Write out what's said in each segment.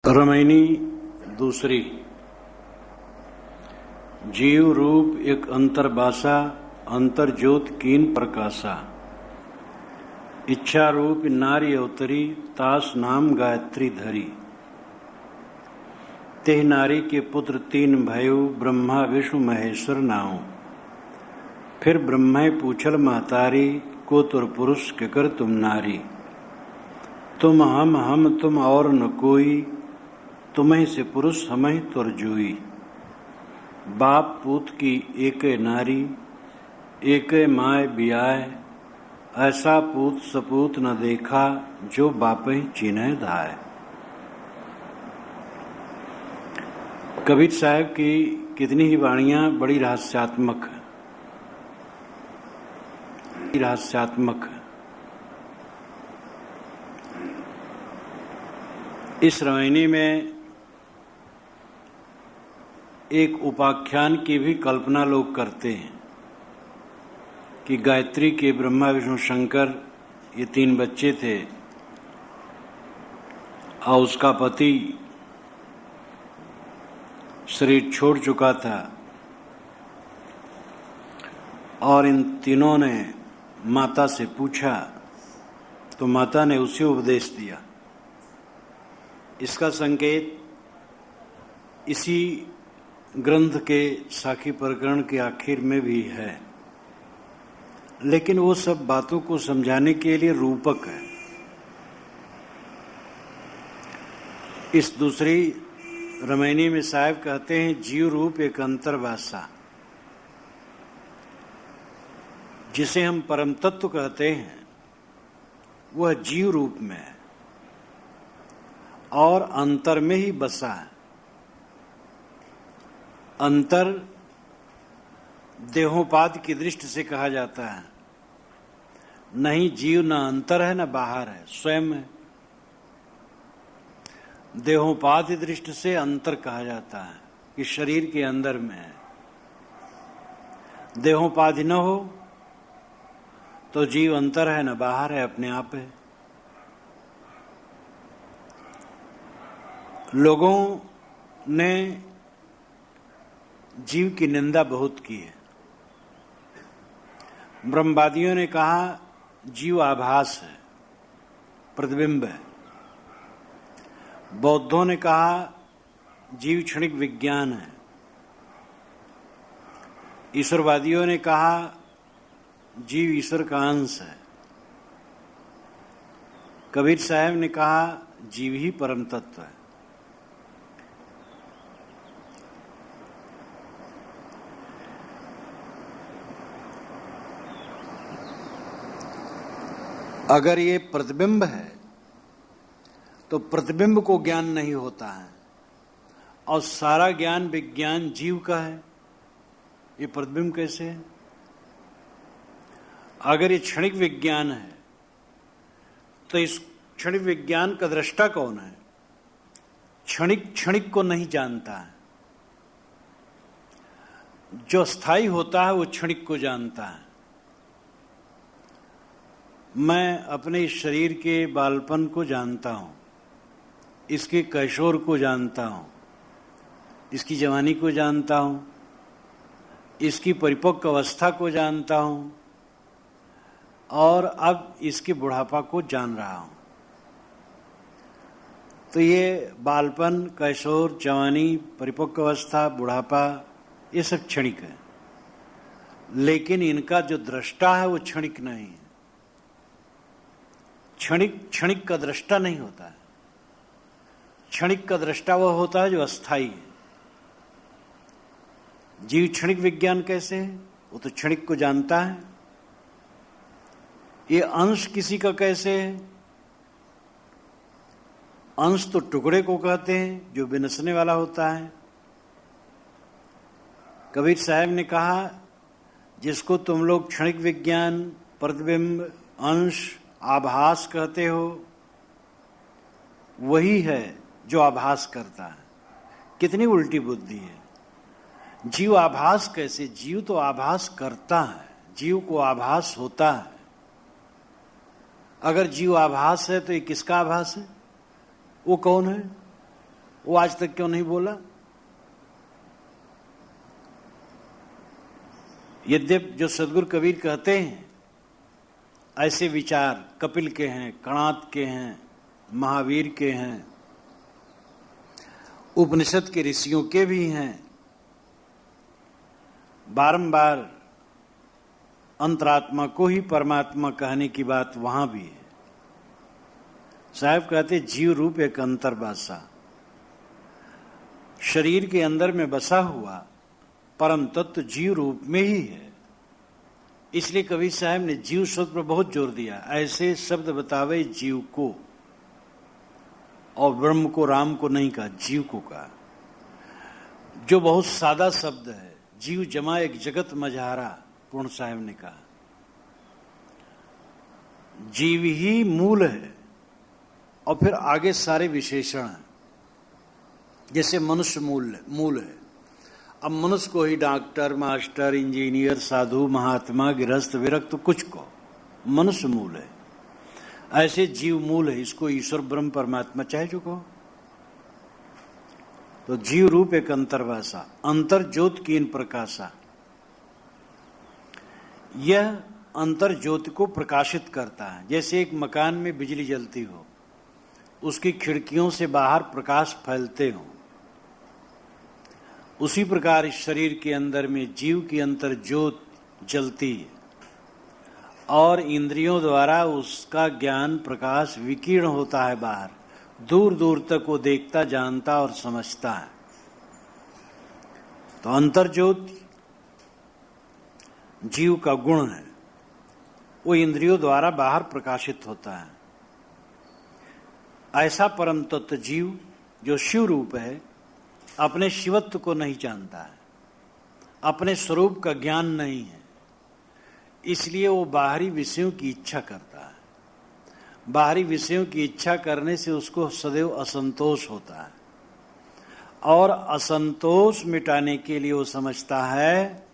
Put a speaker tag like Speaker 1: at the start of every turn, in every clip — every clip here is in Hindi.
Speaker 1: रमैनी दूसरी। जीव रूप एक अंतर्बासा, अंतर ज्योत कीन प्रकाशा। इच्छा रूप नारी अवतरी, तास नाम गायत्री धरी। तेह नारी के पुत्र तीन भयो, ब्रह्मा विष्णु महेश्वर नाओ। फिर ब्रह्मा पूछल महतारी, को तुर पुरुष के कर तुम नारी। तुम हम तुम और न कोई, तुम्हें से पुरुष हमें तुर जोई। बाप पूत की एक नारी, एक माय बियाय। ऐसा पूत सपूत न देखा, जो बापे चिन्ह धाय। कबीर साहब की कितनी ही वाणियां बड़ी रहस्यात्मक इस रमैनी में एक उपाख्यान की भी कल्पना लोग करते हैं कि गायत्री के ब्रह्मा विष्णु शंकर ये तीन बच्चे थे और उसका पति शरीर छोड़ चुका था और इन तीनों ने माता से पूछा तो माता ने उसे उपदेश दिया। इसका संकेत इसी ग्रंथ के साखी प्रकरण के आखिर में भी है, लेकिन वो सब बातों को समझाने के लिए रूपक है। इस दूसरी रमैनी में साहब कहते हैं जीव रूप एक अंतर्वासा, जिसे हम परम तत्व कहते हैं वह जीव रूप में है और अंतर में ही बसा है। अंतर देहोपाद की दृष्टि से कहा जाता है, नहीं जीव न अंतर है न बाहर है, स्वयं है। देहोपाद की दृष्टि से अंतर कहा जाता है कि शरीर के अंदर में है। देहोपाधि न हो तो जीव अंतर है न बाहर है, अपने आप है। लोगों ने जीव की निंदा बहुत की है। ब्रह्मवादियों ने कहा जीव आभास है, प्रतिबिंब है। बौद्धों ने कहा जीव क्षणिक विज्ञान है। ईश्वरवादियों ने कहा जीव ईश्वर का अंश है। कबीर साहब ने कहा जीव ही परम तत्व है। अगर ये प्रतिबिंब है तो प्रतिबिंब को ज्ञान नहीं होता है और सारा ज्ञान विज्ञान जीव का है, ये प्रतिबिंब कैसे है? अगर ये क्षणिक विज्ञान है तो इस क्षणिक विज्ञान का दृष्टा कौन है? क्षणिक को नहीं जानता है। जो स्थायी होता है वो क्षणिक को जानता है। मैं अपने शरीर के बालपन को जानता हूं, इसके कैशोर को जानता हूं, इसकी जवानी को जानता हूं, इसकी परिपक्व अवस्था को जानता हूं और अब इसके बुढ़ापा को जान रहा हूं। तो ये बालपन, कैशोर, जवानी, परिपक्व अवस्था, बुढ़ापा, ये सब क्षणिक है, लेकिन इनका जो दृष्टा है वो क्षणिक नहीं है। क्षणिक का दृष्टा नहीं होता है। क्षणिक का दृष्टा वह होता है जो अस्थाई है। जीव क्षणिक विज्ञान कैसे है? वो तो क्षणिक को जानता है। ये अंश किसी का कैसे है? अंश तो टुकड़े को कहते हैं जो विनसने वाला होता है। कबीर साहब ने कहा जिसको तुम लोग क्षणिक विज्ञान, प्रतिबिंब, अंश, आभास कहते हो, वही है जो आभास करता है। कितनी उल्टी बुद्धि है। जीव आभास कैसे? जीव तो आभास करता है, जीव को आभास होता है। अगर जीव आभास है तो ये किसका आभास है? वो कौन है? वो आज तक क्यों नहीं बोला? यद्यप जो सदगुरु कबीर कहते हैं ऐसे विचार कपिल के हैं, कणाद के हैं, महावीर के हैं, उपनिषद के ऋषियों के भी हैं, बारंबार अंतरात्मा को ही परमात्मा कहने की बात वहां भी है। साहब कहते जीव रूप एक अंतर्वासा, शरीर के अंदर में बसा हुआ परम तत्व जीव रूप में ही है। इसलिए कबीर साहब ने जीव शब्द पर बहुत जोर दिया। ऐसे शब्द बतावे जीव को, और ब्रह्म को, राम को नहीं कहा, जीव को कहा, जो बहुत सादा शब्द है। जीव जमा एक जगत मझारा, पूर्ण साहब ने कहा। जीव ही मूल है और फिर आगे सारे विशेषण हैं। जैसे मनुष्य मूल है। अब मनुष्य को ही डॉक्टर, मास्टर, इंजीनियर, साधु, महात्मा, गृहस्थ, विरक्त कुछ को मनुष्य मूल है। ऐसे जीव मूल है। इसको ईश्वर ब्रह्म परमात्मा चाहे जो कहो। तो जीव रूप एक अंतर्वासा, अंतर ज्योत कीन प्रकाशा। यह अंतर ज्योति को प्रकाशित करता है। जैसे एक मकान में बिजली जलती हो, उसकी खिड़कियों से बाहर प्रकाश फैलते हो, उसी प्रकार इस शरीर के अंदर में जीव की अंतर ज्योत जलती है और इंद्रियों द्वारा उसका ज्ञान प्रकाश विकीर्ण होता है बाहर, दूर दूर तक वो देखता, जानता और समझता है। तो अंतर ज्योति जीव का गुण है, वो इंद्रियों द्वारा बाहर प्रकाशित होता है। ऐसा परम तत्व जीव जो शिव रूप है, अपने शिवत्व को नहीं जानता है, अपने स्वरूप का ज्ञान नहीं है, इसलिए वो बाहरी विषयों की इच्छा करता है। बाहरी विषयों की इच्छा करने से उसको सदैव असंतोष होता है, और असंतोष मिटाने के लिए वो समझता है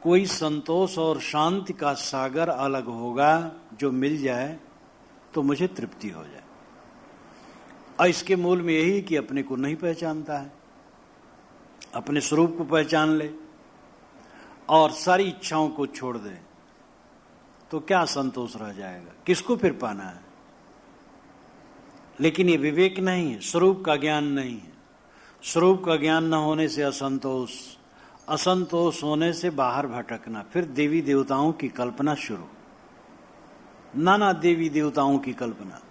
Speaker 1: कोई संतोष और शांति का सागर अलग होगा जो मिल जाए तो मुझे तृप्ति हो जाए। और इसके मूल में यही कि अपने को नहीं पहचानता है, अपने स्वरूप को पहचान ले और सारी इच्छाओं को छोड़ दे तो क्या संतोष रह जाएगा? किसको फिर पाना है? लेकिन ये विवेक नहीं है, स्वरूप का ज्ञान नहीं है। स्वरूप का ज्ञान न होने से असंतोष, असंतोष होने से बाहर भटकना, फिर देवी देवताओं की कल्पना शुरू, नाना देवी देवताओं की कल्पना।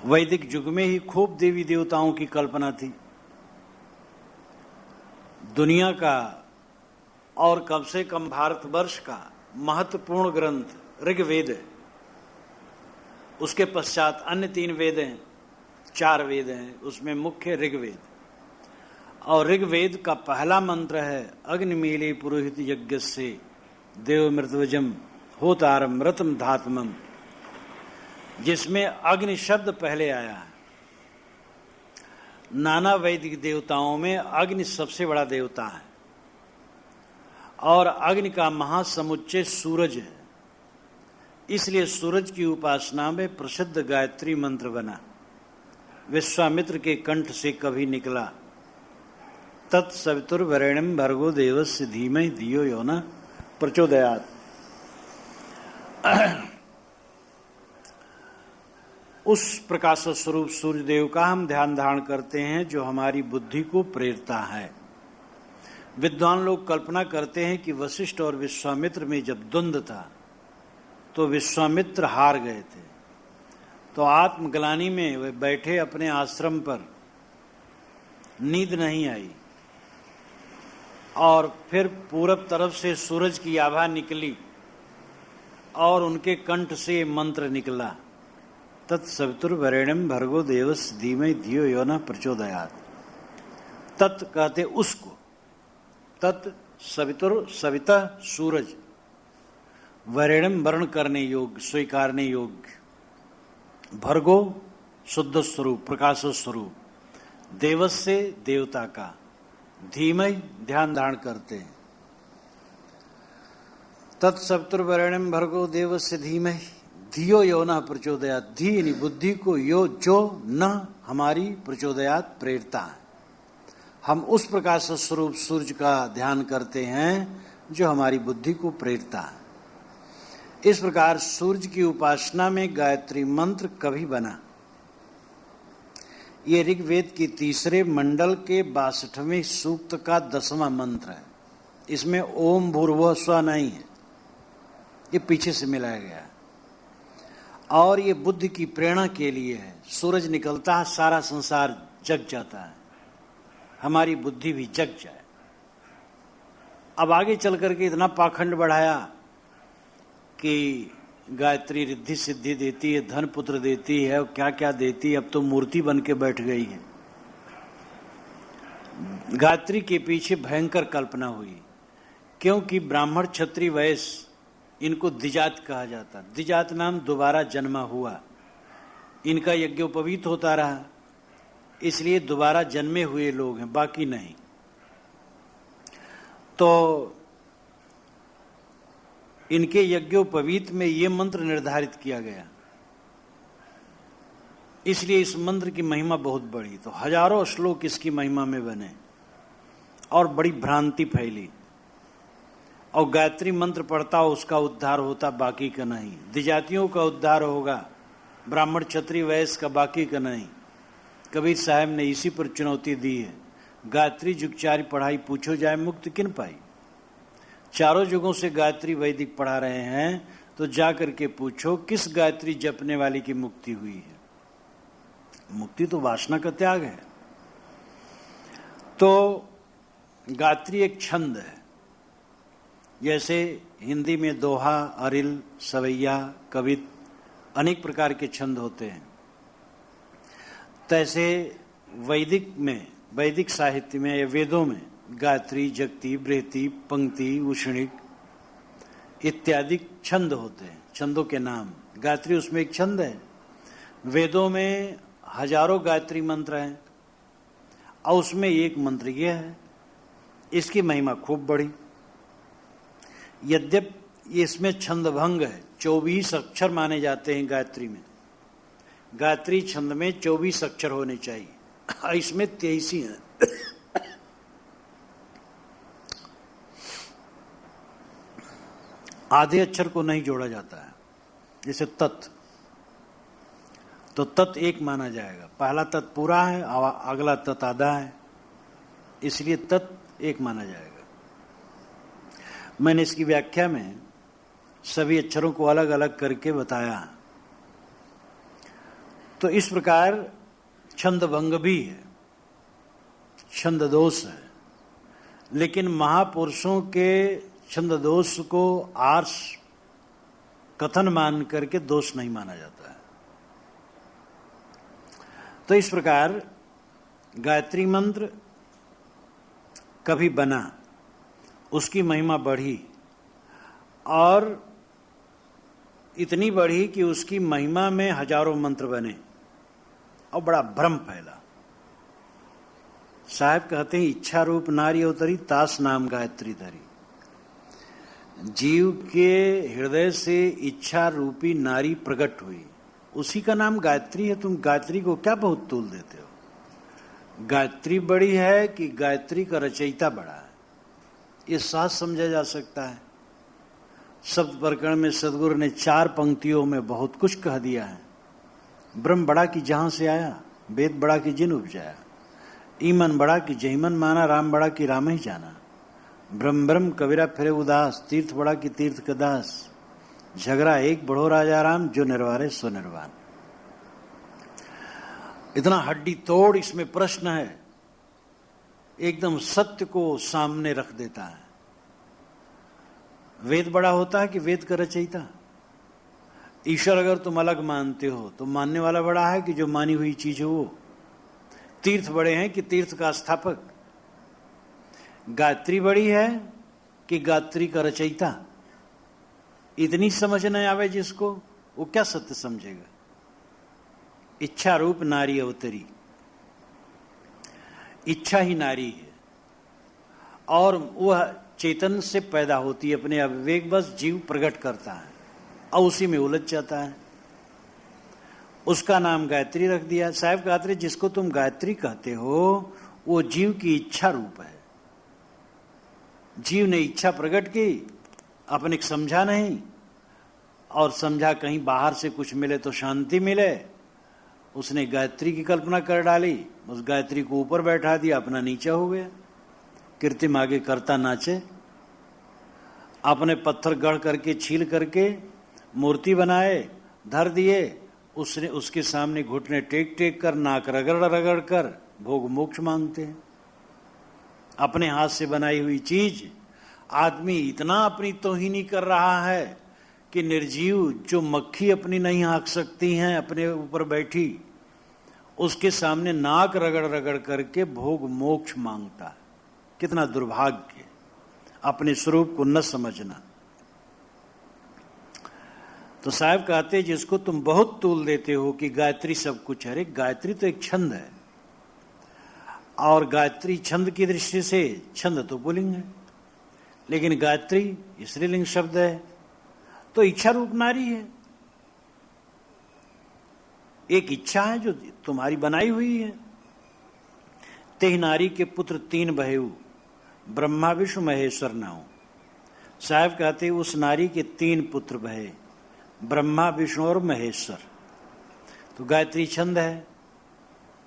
Speaker 1: वैदिक युग में ही खूब देवी देवताओं की कल्पना थी। दुनिया का और कम से कम भारतवर्ष का महत्वपूर्ण ग्रंथ ऋग्वेद है। उसके पश्चात अन्य 3 वेद हैं, 4 वेद हैं, उसमें मुख्य ऋग्वेद। और ऋग्वेद का पहला मंत्र है अग्निमीले पुरोहित यज्ञ से देव मृतवजम होतारम रतम धात्मम, जिसमें अग्नि शब्द पहले आया है। नाना वैदिक देवताओं में अग्नि सबसे बड़ा देवता है और अग्नि का महासमुच्चय सूरज है। इसलिए सूरज की उपासना में प्रसिद्ध गायत्री मंत्र बना, विश्वामित्र के कंठ से कभी निकला, तत्सवितुर्वरेण्यं भर्गो देवस्य धीमहि धियो यो न प्रचोदयात्। उस प्रकाश स्वरूप सूर्य देव का हम ध्यान धारण करते हैं जो हमारी बुद्धि को प्रेरता है। विद्वान लोग कल्पना करते हैं कि वशिष्ठ और विश्वामित्र में जब द्वंद्व था तो विश्वामित्र हार गए थे, तो आत्मग्लानि में वे बैठे अपने आश्रम पर, नींद नहीं आई और फिर पूरब तरफ से सूरज की आभा निकली और उनके कंठ से मंत्र निकला, तत्सवितुर्वरेण्यं भर्गो देवस्य धीमहि धियो यो न प्रचोदयात्। तत् कहते उसको, तत् सवितुर सविता सूरज, वरेण्यम वर्ण करने योग्य, स्वीकारने योग्य, भर्गो शुद्ध स्वरूप, प्रकाश स्वरूप, देवस्य देवता का, धीमहि ध्यान धारण करते हैं। तत्सवितुर्वरेण्यम भर्गो देवस्य धीमहि धियो यो न प्रचोदयात, धी यानी बुद्धि को, यो जो न हमारी प्रचोदयात प्रेरता है। हम उस प्रकाश स्वरूप सूर्य का ध्यान करते हैं जो हमारी बुद्धि को प्रेरता है। इस प्रकार सूर्य की उपासना में गायत्री मंत्र कभी बना। ये ऋग्वेद की तीसरे मंडल के 62वें सूक्त का 10वां मंत्र है। इसमें ओम भूर्भुवः स्वः नहीं है, ये पीछे से मिलाया गया है और ये बुद्धि की प्रेरणा के लिए है। सूरज निकलता है, सारा संसार जग जाता है, हमारी बुद्धि भी जग जाए। अब आगे चल करके इतना पाखंड बढ़ाया कि गायत्री रिद्धि सिद्धि देती है, धन पुत्र देती है और क्या क्या देती है। अब तो मूर्ति बन के बैठ गई है। गायत्री के पीछे भयंकर कल्पना हुई, क्योंकि ब्राह्मण क्षत्रिय वैश्य इनको द्विजात कहा जाता। द्विजात नाम दोबारा जन्मा हुआ, इनका यज्ञोपवीत होता रहा, इसलिए दोबारा जन्मे हुए लोग हैं, बाकी नहीं। तो इनके यज्ञोपवीत में ये मंत्र निर्धारित किया गया, इसलिए इस मंत्र की महिमा बहुत बड़ी। तो हजारों श्लोक इसकी महिमा में बने और बड़ी भ्रांति फैली। और गायत्री मंत्र पढ़ता हो उसका उद्धार होता, बाकी का नहीं। द्विजातियों का उद्धार होगा, ब्राह्मण क्षत्रिय वैश्य का बाकी का नहीं। कबीर साहब ने इसी पर चुनौती दी है, गायत्री जुगचारी पढ़ाई पूछो जाए मुक्ति किन पाई। चारों युगों से गायत्री वैदिक पढ़ा रहे हैं, तो जाकर के पूछो किस गायत्री जपने वाली की मुक्ति हुई है। मुक्ति तो वासना का त्याग है। तो गायत्री एक छंद है, जैसे हिंदी में दोहा, अरिल, सवैया, कवित अनेक प्रकार के छंद होते हैं, तैसे वैदिक साहित्य में या वेदों में गायत्री, जगती, बृहति, पंक्ति, उष्णिक इत्यादि छंद होते हैं, छंदों के नाम। गायत्री उसमें एक छंद है। वेदों में हजारों गायत्री मंत्र हैं और उसमें एक मंत्र यह है। इसकी महिमा खूब बड़ी। यद्यपि इसमें छंदभंग है, 24 अक्षर माने जाते हैं गायत्री में। गायत्री छंद में 24 अक्षर होने चाहिए, इसमें 23 ही हैं। आधे अक्षर को नहीं जोड़ा जाता है, जैसे तत्, तो तत् एक माना जाएगा। पहला तत् पूरा है, अगला तत् आधा है, इसलिए तत् एक माना जाएगा। मैंने इसकी व्याख्या में सभी अक्षरों को अलग अलग करके बताया। तो इस प्रकार छंदभंग भी है, छंद दोष है, लेकिन महापुरुषों के छंद दोष को आर्ष कथन मान करके दोष नहीं माना जाता है। तो इस प्रकार गायत्री मंत्र कभी बना, उसकी महिमा बढ़ी और इतनी बढ़ी कि उसकी महिमा में हजारों मंत्र बने और बड़ा भ्रम फैला। साहब कहते हैं, इच्छा रूप नारी अवतरी, तास नाम गायत्री धरी। जीव के हृदय से इच्छा रूपी नारी प्रकट हुई, उसी का नाम गायत्री है। तुम गायत्री को क्या बहुत तूल देते हो? गायत्री बड़ी है कि गायत्री का रचयिता बड़ा है, ये साफ समझा जा सकता है। शब्द प्रकरण में सदगुरु ने 4 पंक्तियों में बहुत कुछ कह दिया है। ब्रह्म बड़ा की जहां से आया, वेद बड़ा की जिन उपजाया, ईमन बड़ा की जहीमन माना, राम बड़ा की राम ही जाना। ब्रह्म ब्रह्म कबीरा फिरे उदास, तीर्थ बड़ा की तीर्थ का दास। झगड़ा एक बढ़ो राजा राम, जो निर्वारे सो निर्वाण। इतना हड्डी तोड़ इसमें प्रश्न है, एकदम सत्य को सामने रख देता है। वेद बड़ा होता है कि वेद का रचयिता? ईश्वर अगर तुम अलग मानते हो तो मानने वाला बड़ा है कि जो मानी हुई चीज है वो? तीर्थ बड़े हैं कि तीर्थ का स्थापक? गायत्री बड़ी है कि गायत्री का रचयिता? इतनी समझ न आवे जिसको, वो क्या सत्य समझेगा? इच्छा रूप नारी अवतरी, इच्छा ही नारी है और वह चेतन से पैदा होती है, अपने अविवेक बस जीव प्रकट करता है और उसी में उलझ जाता है। उसका नाम गायत्री रख दिया। साहब कहते रहे जिसको तुम गायत्री कहते हो वो जीव की इच्छा रूप है। जीव ने इच्छा प्रकट की, अपने समझा नहीं, और समझा कहीं बाहर से कुछ मिले तो शांति मिले, उसने गायत्री की कल्पना कर डाली, उस गायत्री को ऊपर बैठा दिया, अपना नीचे हो गया। कृत्रिम आगे करता नाचे। अपने पत्थर गढ़ करके छील करके मूर्ति बनाए, धर दिए, उसने उसके सामने घुटने टेक टेक कर, नाक रगड़ रगड़ कर भोग मोक्ष मांगते हैं। अपने हाथ से बनाई हुई चीज आदमी इतना अपनी तौहीनी कर रहा है कि निर्जीव जो मक्खी अपनी नहीं हाँक सकती हैं अपने ऊपर बैठी, उसके सामने नाक रगड़ रगड़ करके भोग मोक्ष मांगता है। कितना दुर्भाग्य, अपने स्वरूप को न समझना। तो साहब कहते जिसको तुम बहुत तूल देते हो कि गायत्री सब कुछ है। अरे गायत्री तो एक छंद है, और गायत्री छंद की दृष्टि से छंद तो पुल्लिंग है, लेकिन गायत्री स्त्रीलिंग शब्द है, तो इच्छा रूप नारी है। एक इच्छा है जो तुम्हारी बनाई हुई है। तेह नारी के पुत्र तीन भयु, ब्रह्मा विष्णु महेश्वर नाउ। साहब कहते उस नारी के तीन पुत्र भये, ब्रह्मा विष्णु और महेश्वर। तो गायत्री छंद है,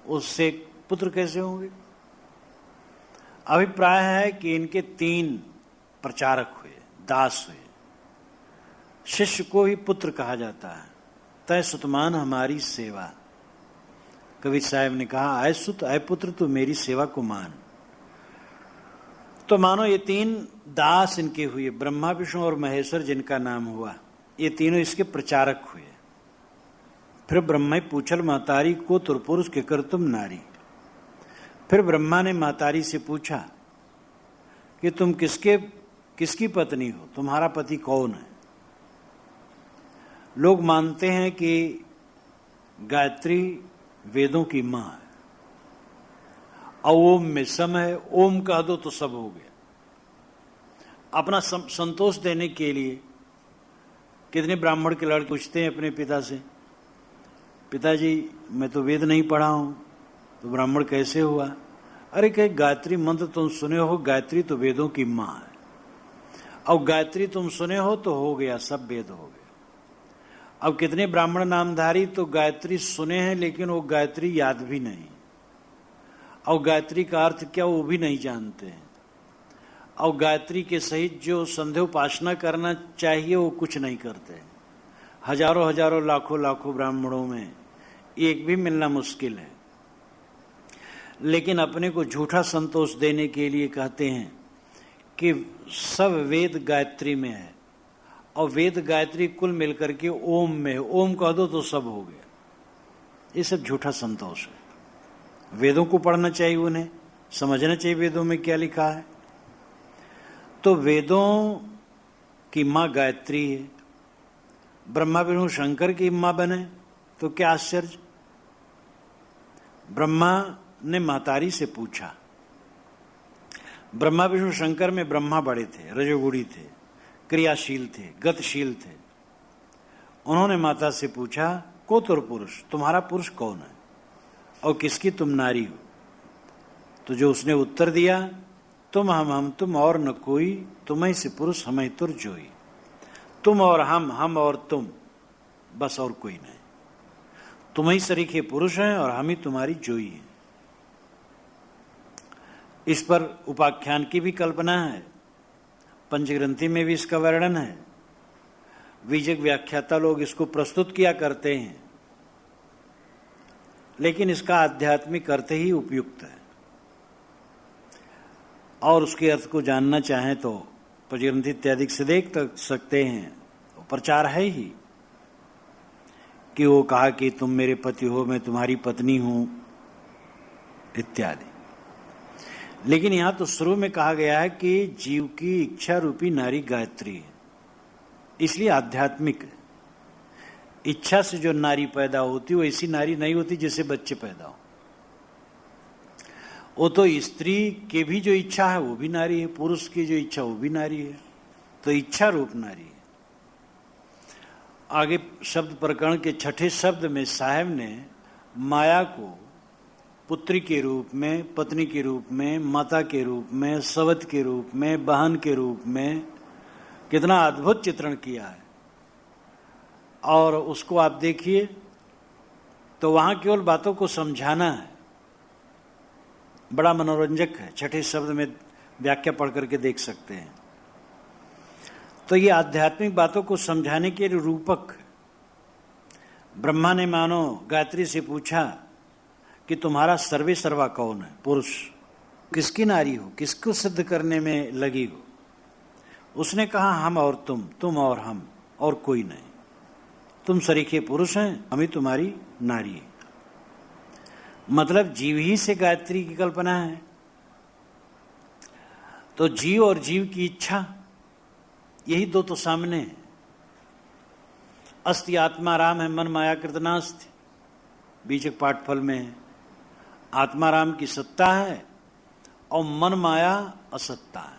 Speaker 1: उससे पुत्र कैसे होंगे? अभिप्राय है कि इनके तीन प्रचारक हुए, दास हुए। शिष्य को ही पुत्र कहा जाता है। तय सुतमान हमारी सेवा। कबीर साहब ने कहा आय सुत आय पुत्र तू मेरी सेवा को मान। तो मानो ये तीन दास इनके हुए, ब्रह्मा विष्णु और महेश्वर जिनका नाम हुआ, ये तीनों इसके प्रचारक हुए। फिर ब्रह्मा पूछल महतारी को तुर पुरुष के कर तुम नारी। फिर ब्रह्मा ने महतारी से पूछा कि तुम किसकी पत्नी हो, तुम्हारा पति कौन है? लोग मानते हैं कि गायत्री वेदों की मां है, और ओम में सम है, ओम कह दो तो सब हो गया। अपना संतोष देने के लिए कितने ब्राह्मण के लड़के पूछते हैं अपने पिता से, पिताजी मैं तो वेद नहीं पढ़ा हूं, तो ब्राह्मण कैसे हुआ? अरे कहे गायत्री मंत्र तुम सुने हो, गायत्री तो वेदों की मां है, और गायत्री तुम सुने हो तो हो गया, सब वेद हो गया। अब कितने ब्राह्मण नामधारी तो गायत्री सुने हैं लेकिन वो गायत्री याद भी नहीं, और गायत्री का अर्थ क्या वो भी नहीं जानते हैं, और गायत्री के सहित जो संध्या उपासना करना चाहिए वो कुछ नहीं करते। हजारों हजारों लाखों लाखों ब्राह्मणों में एक भी मिलना मुश्किल है, लेकिन अपने को झूठा संतोष देने के लिए कहते हैं कि सब वेद गायत्री में है, और वेद गायत्री कुल मिलकर के ओम में है, ओम कह दो तो सब हो गया। ये सब झूठा संतोष है। वेदों को पढ़ना चाहिए, उन्हें समझना चाहिए वेदों में क्या लिखा है। तो वेदों की मां गायत्री है, ब्रह्मा विष्णु शंकर की मां बने तो क्या आश्चर्य। ब्रह्मा ने महतारी से पूछा, ब्रह्मा विष्णु शंकर में ब्रह्मा बड़े थे, रजोगुणी थे, क्रियाशील थे, गतिशील थे। उन्होंने माता से पूछा को तुर पुरुष, तुम्हारा पुरुष कौन है और किसकी तुम नारी हो? तो जो उसने उत्तर दिया, तुम हम तुम और न कोई, तुम्हें से पुरुष हमें तुर जोई। तुम और हम और तुम, बस और कोई नहीं। तुम ही सरीखे पुरुष हैं और हम ही तुम्हारी जोई हैं। इस पर उपाख्यान की भी कल्पना है, पंचग्रंथि में भी इसका वर्णन है। बीजक व्याख्याता लोग इसको प्रस्तुत किया करते हैं, लेकिन इसका आध्यात्मिक अर्थ ही उपयुक्त है, और उसके अर्थ को जानना चाहें तो पंचग्रंथि इत्यादि से देख सकते हैं। प्रचार है ही कि वो कहा कि तुम मेरे पति हो, मैं तुम्हारी पत्नी हूं इत्यादि। लेकिन यहां तो शुरू में कहा गया है कि जीव की इच्छा रूपी नारी गायत्री है, इसलिए आध्यात्मिक है। इच्छा से जो नारी पैदा होती वो ऐसी नारी नहीं होती जिससे बच्चे पैदा हो। वो तो स्त्री की भी जो इच्छा है वो भी नारी है, पुरुष की जो इच्छा वो भी नारी है, तो इच्छा रूप नारी है। आगे शब्द प्रकरण के छठे शब्द में साहब ने माया को पुत्री के रूप में, पत्नी के रूप में, माता के रूप में, सवत के रूप में, बहन के रूप में कितना अद्भुत चित्रण किया है। और उसको आप देखिए तो वहां केवल बातों को समझाना है, बड़ा मनोरंजक है। छठे शब्द में व्याख्या पढ़ करके देख सकते हैं। तो ये आध्यात्मिक बातों को समझाने के रूपक। ब्रह्मा ने मानो गायत्री से पूछा कि तुम्हारा सर्वे सर्वा कौन है? पुरुष। किसकी नारी हो, किसको सिद्ध करने में लगी हो? उसने कहा हम और तुम और हम, और कोई नहीं। तुम सरीखे पुरुष हैं, हम ही तुम्हारी नारी है। मतलब जीव ही से गायत्री की कल्पना है। तो जीव और जीव की इच्छा, यही दो तो सामने है। अस्ति आत्मा राम है, मन माया कृतनास्ति, बीजक पाठफल में है। आत्मा राम की सत्ता है और मन माया असत्ता है।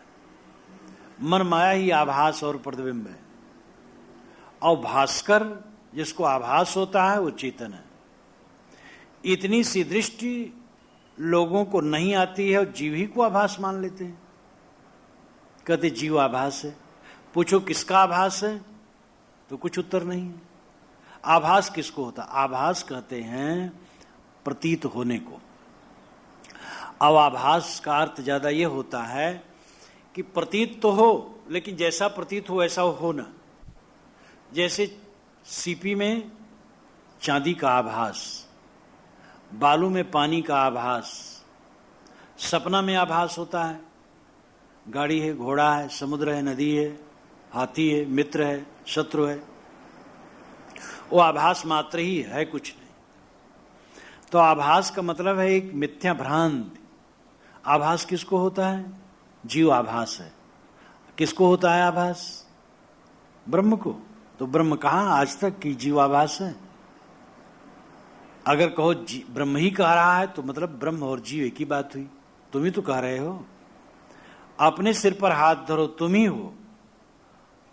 Speaker 1: मन माया ही आभास और प्रतिबिंब है, और भास्कर जिसको आभास होता है वो चेतन है। इतनी सी दृष्टि लोगों को नहीं आती है और जीव ही को आभास मान लेते हैं। कहते जीव आभास है। पूछो किसका आभास है तो कुछ उत्तर नहीं है। आभास किसको होता? आभास कहते हैं प्रतीत होने को। अब आभास का अर्थ ज्यादा ये होता है कि प्रतीत तो हो, लेकिन जैसा प्रतीत हो ऐसा हो ना। जैसे सीपी में चांदी का आभास, बालू में पानी का आभास, सपना में आभास होता है। गाड़ी है, घोड़ा है, समुद्र है, नदी है, हाथी है, मित्र है, शत्रु है, वो आभास मात्र ही है, कुछ नहीं। तो आभास का मतलब है एक मिथ्या भ्रांति। आभास किसको होता है? जीव आभास है। किसको होता है आभास? ब्रह्म को। तो ब्रह्म कहाँ आज तक कि जीव आभास है? अगर कहो ब्रह्म ही कह रहा है तो मतलब ब्रह्म और जीव एक ही बात हुई। तुम ही तो कह रहे हो। अपने सिर पर हाथ धरो, तुम ही हो,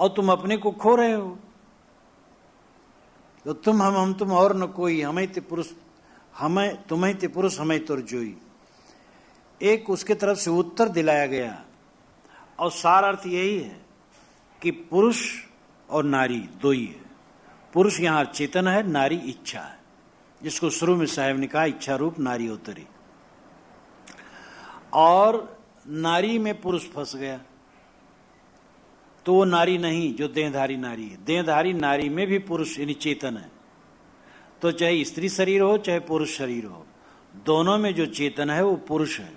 Speaker 1: और तुम अपने को खो रहे हो। तो तुम हम तुम और न कोई, हमें ते पुरुष, हमें तुम्हें ते पुरुष, हमें तुर जोई। एक उसके तरफ से उत्तर दिलाया गया, और सार अर्थ यही है कि पुरुष और नारी दो ही है। पुरुष यहां चेतन है, नारी इच्छा है, जिसको शुरू में साहब ने कहा इच्छा रूप नारी उतरी। और नारी में पुरुष फंस गया तो वो नारी नहीं जो देहधारी नारी है। देहधारी नारी में भी पुरुष यानी चेतन है। तो चाहे स्त्री शरीर हो चाहे पुरुष शरीर हो, दोनों में जो चेतन है वो पुरुष है।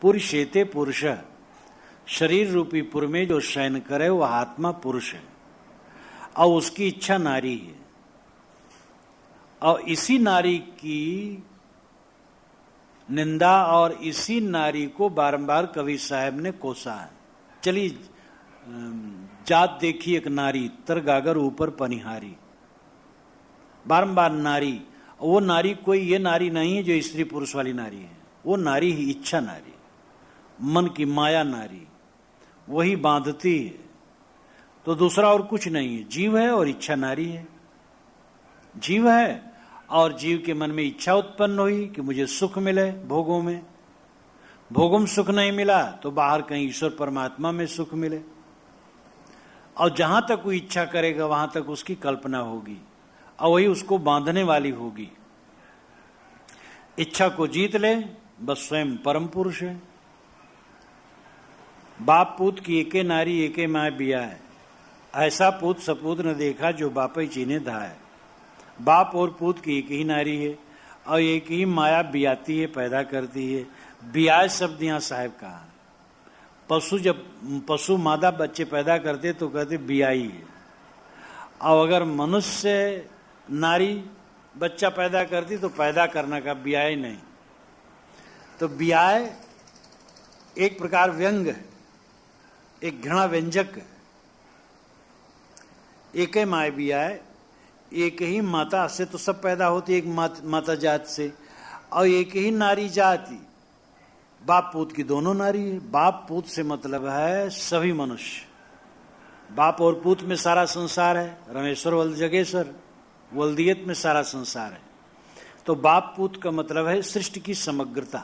Speaker 1: पुरुषेते पुरुष, शरीर रूपी पुर में जो शयन करे वो आत्मा पुरुष है, और उसकी इच्छा नारी है। और इसी नारी की निंदा और इसी नारी को बारंबार कवि साहब ने कोसा है। चलिए जात देखी एक नारी, तर गागर ऊपर पनिहारी। बारंबार नारी, वो नारी कोई ये नारी नहीं है जो स्त्री पुरुष वाली नारी है। वो नारी ही इच्छा नारी, मन की माया नारी, वही बांधती है। तो दूसरा और कुछ नहीं है। जीव है और इच्छा नारी है। जीव है और जीव के मन में इच्छा उत्पन्न हुई कि मुझे सुख मिले भोगों में। भोगों में सुख नहीं मिला तो बाहर कहीं ईश्वर परमात्मा में सुख मिले। और जहां तक वो इच्छा करेगा वहां तक उसकी कल्पना होगी, और वही उसको बांधने वाली होगी। इच्छा को जीत ले बस स्वयं परम पुरुष है। बाप पूत की एके नारी एके माय बिया है, ऐसा पूत सपूत न देखा जो बापई चीने धाय। बाप और पूत की एक ही नारी है, और एक ही माया बियाती है, पैदा करती है। बियाय शब्द यहाँ साहब कहा। पशु जब पशु मादा बच्चे पैदा करते तो कहते बियाई है, और अगर मनुष्य नारी बच्चा पैदा करती तो पैदा करना का बियाय नहीं। तो बियाय एक प्रकार व्यंग है, एक घृणा व्यंजक है। एक ही माय बियाय, एक ही माता से तो सब पैदा होती, एक माता जात से, और एक ही नारी जाति। बाप पूत की दोनों नारी है। बाप पूत से मतलब है सभी मनुष्य, बाप और पूत में सारा संसार है, रमेश्वर वल्द जगेश्वर, वल्दियत में सारा संसार है। तो बाप पूत का मतलब है सृष्टि की समग्रता।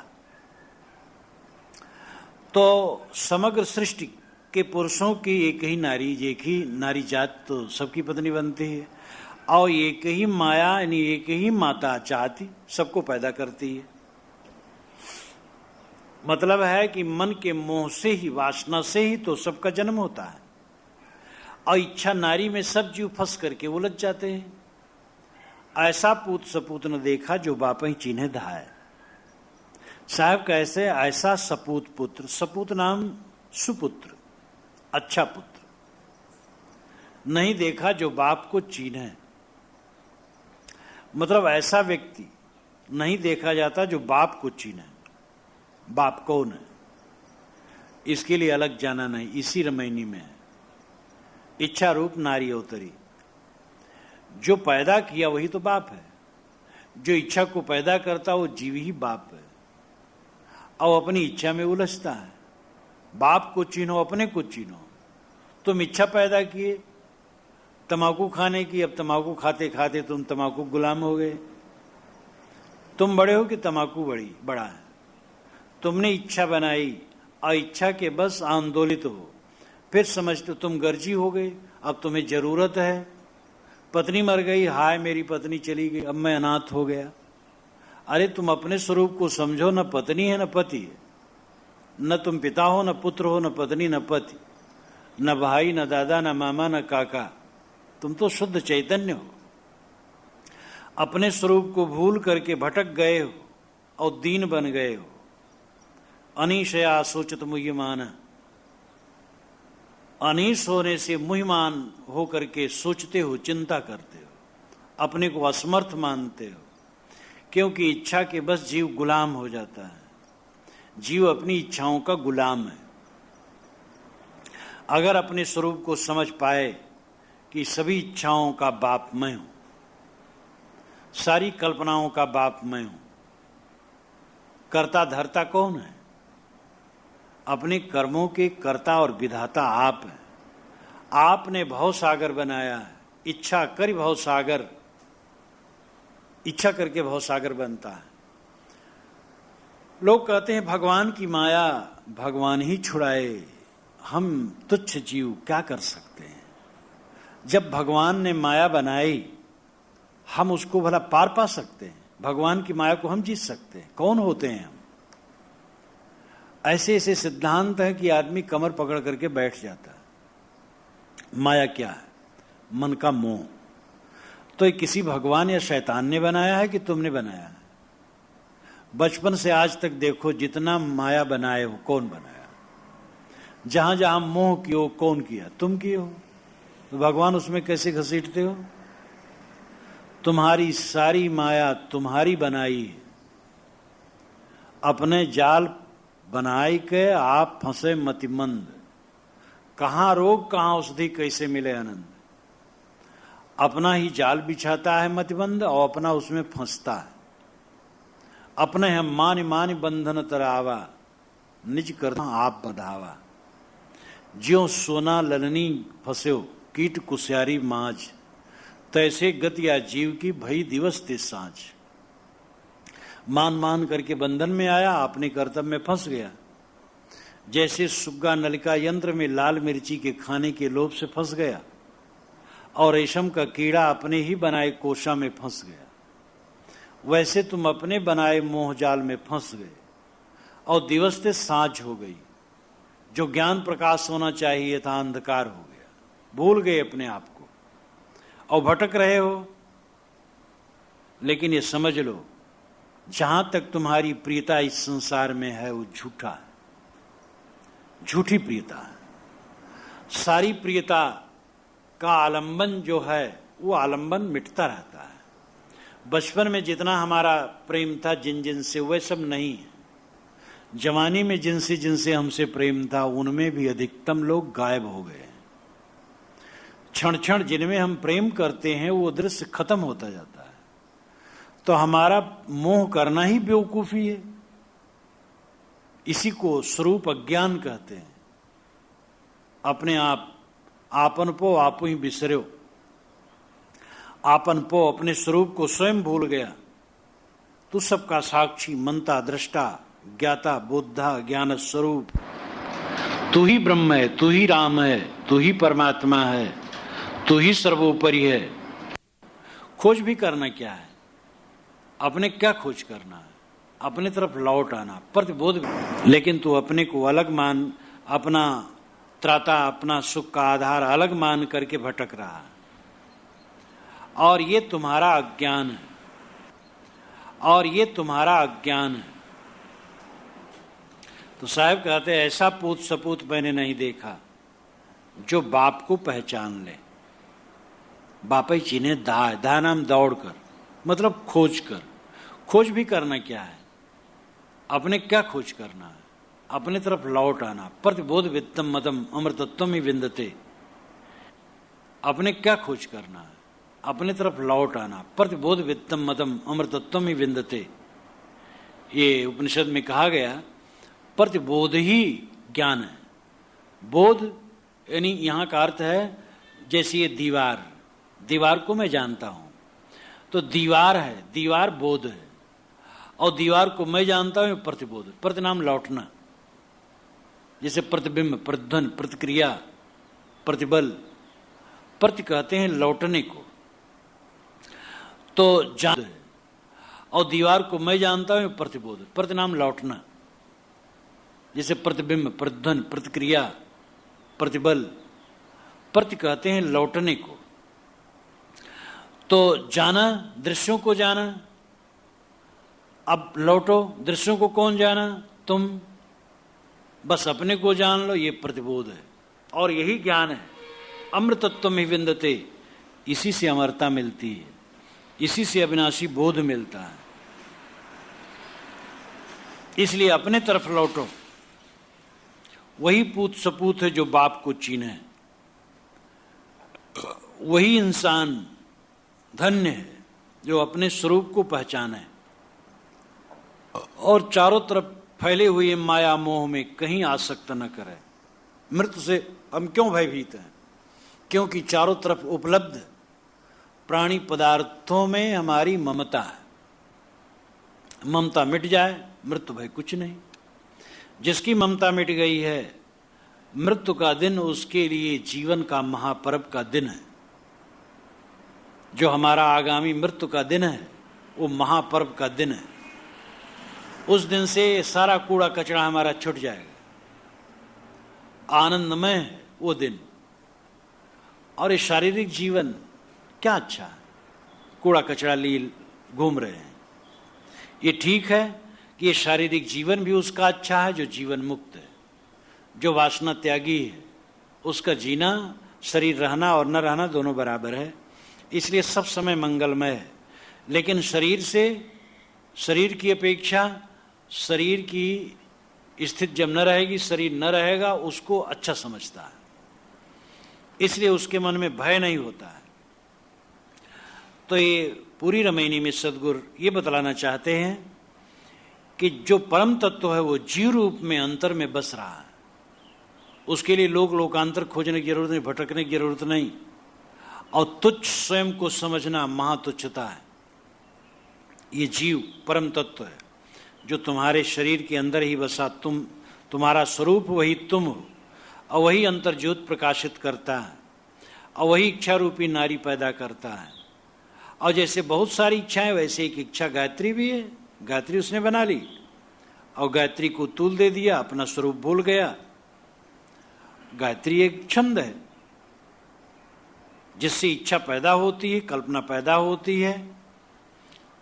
Speaker 1: तो समग्र सृष्टि के पुरुषों की एक ही नारी जात तो सबकी पत्नी बनती है, और एक ही माया यानी एक ही माता चाहती सबको पैदा करती है। मतलब है कि मन के मोह से ही, वासना से ही तो सबका जन्म होता है, और इच्छा नारी में सब जीव फंस करके उलझ जाते हैं। ऐसा पूत सपूत न देखा जो बाप ही चिन्हे धाय। साहब कैसे? ऐसा सपूत पुत्र, सपूत नाम सुपुत्र, अच्छा पुत्र नहीं देखा जो बाप को चिन्हे। मतलब ऐसा व्यक्ति नहीं देखा जाता जो बाप को चिन्हे। बाप कौन है इसके लिए अलग जाना नहीं, इसी रमैनी में है। इच्छा रूप नारी अवतरी, जो पैदा किया वही तो बाप है। जो इच्छा को पैदा करता वो जीव ही बाप है, और अपनी इच्छा में उलझता है। बाप को चिन्हो, अपने को चिन्हो। तुम इच्छा पैदा किए तंबाकू खाने की, अब तंबाकू खाते खाते तुम तंबाकू गुलाम हो गए। तुम बड़े हो कि तंबाकू बड़ा है। तुमने इच्छा बनाई और इच्छा के बस आंदोलित हो, फिर समझते तुम गर्जी हो गए, अब तुम्हें जरूरत है। पत्नी मर गई, हाय मेरी पत्नी चली गई, अब मैं अनाथ हो गया। अरे तुम अपने स्वरूप को समझो, न पत्नी है न पति है, न तुम पिता हो न पुत्र हो, न पत्नी न पति, न भाई न दादा न मामा न काका। तुम तो शुद्ध चैतन्य हो। अपने स्वरूप को भूल करके भटक गए हो और दीन बन गए हो। अनीशया सोचत मुह्यमान, अनीश होने से मुह्यमान हो करके सोचते हो, चिंता करते हो, अपने को असमर्थ मानते हो, क्योंकि इच्छा के बस जीव गुलाम हो जाता है। जीव अपनी इच्छाओं का गुलाम है। अगर अपने स्वरूप को समझ पाए कि सभी इच्छाओं का बाप मैं हूं, सारी कल्पनाओं का बाप मैं हूं, कर्ता धर्ता कौन है? अपने कर्मों के कर्ता और विधाता आप हैं। आपने भव सागर बनाया है। इच्छा कर भव सागर, इच्छा करके भव सागर बनता है। लोग कहते हैं भगवान की माया भगवान ही छुड़ाए, हम तुच्छ जीव क्या कर सकते हैं। जब भगवान ने माया बनाई, हम उसको भला पार पा सकते हैं? भगवान की माया को हम जीत सकते हैं? कौन होते हैं हम? ऐसे ऐसे सिद्धांत है कि आदमी कमर पकड़ करके बैठ जाता है। माया क्या है? मन का मोह। तो ये किसी भगवान या शैतान ने बनाया है कि तुमने बनाया है? बचपन से आज तक देखो, जितना माया बनाए हो, कौन बनाया? जहां जहां मोह कियो, कौन किया? तुम किए हो। तो भगवान उसमें कैसे घसीटते हो? तुम्हारी सारी माया तुम्हारी बनाई है। अपने जाल बनाई के आप फंसे मतिमंद। कहां रोग कहां औषधि, कैसे मिले आनंद। अपना ही जाल बिछाता है मतिमंद, और अपना उसमें फंसता है। अपने हम मान मान बंधन तरावा, निज करता आप बधावा। ज्यों सोना ललनी फंस्यो, कीट कुश्यारी माज, तैसे गतिया जीव की भई दिवस ते सांझ। मान मान करके बंधन में आया, अपने कर्तव्य में फंस गया। जैसे सुग्गा नलिका यंत्र में लाल मिर्ची के खाने के लोभ से फंस गया, और रेशम का कीड़ा अपने ही बनाए कोशा में फंस गया, वैसे तुम अपने बनाए मोह जाल में फंस गए, और दिवस ते सांझ हो गई। जो ज्ञान प्रकाश होना चाहिए था, अंधकार हो गया। भूल गए अपने आप को और भटक रहे हो। लेकिन ये समझ लो, जहां तक तुम्हारी प्रियता इस संसार में है, वो झूठा है, झूठी प्रियता है। सारी प्रियता का आलंबन जो है, वो आलंबन मिटता रहता है। बचपन में जितना हमारा प्रेम था जिन जिन से, वह सब नहीं है। जवानी में जिनसे जिनसे हमसे प्रेम था, उनमें भी अधिकतम लोग गायब हो गए। क्षण क्षण जिनमें हम प्रेम करते हैं, वो दृश्य खत्म होता जाता है। तो हमारा मोह करना ही बेवकूफी है। इसी को स्वरूप अज्ञान कहते हैं। अपने आप आपन पो आपू ही बिसर्यो। आपन पो अपने स्वरूप को स्वयं भूल गया। तू सबका साक्षी, मनता, दृष्टा, ज्ञाता, बोधा, ज्ञान स्वरूप, तू ही ब्रह्म है, तू ही राम है, तू ही परमात्मा है, तू ही सर्वोपरि है। खोज भी करना क्या है? अपने क्या खोज करना है? अपने तरफ लौट आना, प्रतिबोध। लेकिन तू अपने को अलग मान, अपना त्राता, अपना सुख का आधार अलग मान करके भटक रहा है, और ये तुम्हारा अज्ञान है, और ये तुम्हारा अज्ञान है। तो साहब कहते हैं, ऐसा पूत सपूत मैंने नहीं देखा जो बाप को पहचान ले। बाप ही चीने दा नाम दौड़ कर, मतलब खोज कर। खोज भी करना क्या है? अपने क्या खोज करना है? अपने तरफ लौट आना। प्रतिबोध वित्तम मदम अमृतत्वम ही विंदते। अपने क्या खोज करना है? अपने तरफ लौट आना। प्रतिबोध वित्तम मदम अमृतत्वम ही विंदते। ये उपनिषद में कहा गया, प्रतिबोध ही ज्ञान है। बोध यानी यहां का अर्थ है जैसे ये दीवार, दीवार को मैं जानता हूं तो दीवार है, दीवार बोध है, और दीवार को मैं जानता हूं प्रतिबोध। प्रतिनाम लौटना, जैसे प्रतिबिंब, प्रतिध्वनि, प्रतिक्रिया, प्रतिबल। प्रति कहते हैं लौटने को, तो जान, और दीवार को मैं जानता हूं प्रतिबोध। प्रतिनाम लौटना, जैसे प्रतिबिंब, प्रतिध्वनि, प्रतिक्रिया, प्रतिबल। प्रति कहते हैं लौटने को। तो जाना, दृश्यों को जाना। अब लौटो, दृश्यों को कौन जाना? तुम। बस अपने को जान लो, ये प्रतिबोध है, और यही ज्ञान है। अमृतत्वम ही विंदते। इसी से अमरता मिलती है, इसी से अविनाशी बोध मिलता है। इसलिए अपने तरफ लौटो। वही पूत सपूत है जो बाप को चीने। वही इंसान धन्य है जो अपने स्वरूप को पहचाने और चारों तरफ फैले हुए माया मोह में कहीं आसक्त न करे। मृत्यु से हम क्यों भयभीत हैं? क्योंकि चारों तरफ उपलब्ध प्राणी पदार्थों में हमारी ममता है। ममता मिट जाए, मृत्यु भय कुछ नहीं। जिसकी ममता मिट गई है, मृत्यु का दिन उसके लिए जीवन का महापर्व का दिन है। जो हमारा आगामी मृत्यु का दिन है, वो महापर्व का दिन है। उस दिन से सारा कूड़ा कचरा हमारा छूट जाएगा। आनंदमय है वो दिन। और ये शारीरिक जीवन क्या अच्छा है? कूड़ा कचरा लिए घूम रहे हैं। ये ठीक है कि ये शारीरिक जीवन भी उसका अच्छा है जो जीवन मुक्त है, जो वासना त्यागी है। उसका जीना, शरीर रहना और न रहना दोनों बराबर है, इसलिए सब समय मंगलमय है। लेकिन शरीर की अपेक्षा शरीर की स्थिति जब न रहेगी, शरीर न रहेगा, उसको अच्छा समझता है। इसलिए उसके मन में भय नहीं होता है। तो ये पूरी रामायणी में सद्गुरु ये बतलाना चाहते हैं कि जो परम तत्व है वो जीव रूप में अंतर में बस रहा है। उसके लिए लोकांतर खोजने की जरूरत नहीं, भटकने की जरूरत नहीं। और तुच्छ स्वयं को समझना महातुच्छता है। ये जीव परम तत्व है जो तुम्हारे शरीर के अंदर ही बसा। तुम्हारा स्वरूप वही तुम हो, और वही अंतर ज्योत प्रकाशित करता है, और वही इच्छा रूपी नारी पैदा करता है। और जैसे बहुत सारी इच्छाएं, वैसे एक इच्छा गायत्री भी है। गायत्री उसने बना ली और गायत्री को तूल दे दिया, अपना स्वरूप भूल गया। गायत्री एक छंद है जिससे इच्छा पैदा होती है, कल्पना पैदा होती है,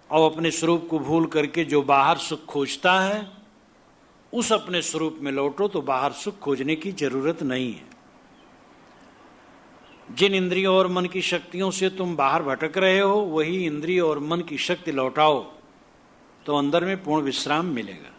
Speaker 1: और अपने स्वरूप को भूल करके जो बाहर सुख खोजता है, उस अपने स्वरूप में लौटो तो बाहर सुख खोजने की जरूरत नहीं है। जिन इंद्रियों और मन की शक्तियों से तुम बाहर भटक रहे हो, वही इंद्रिय और मन की शक्ति लौटाओ तो अंदर में पूर्ण विश्राम मिलेगा।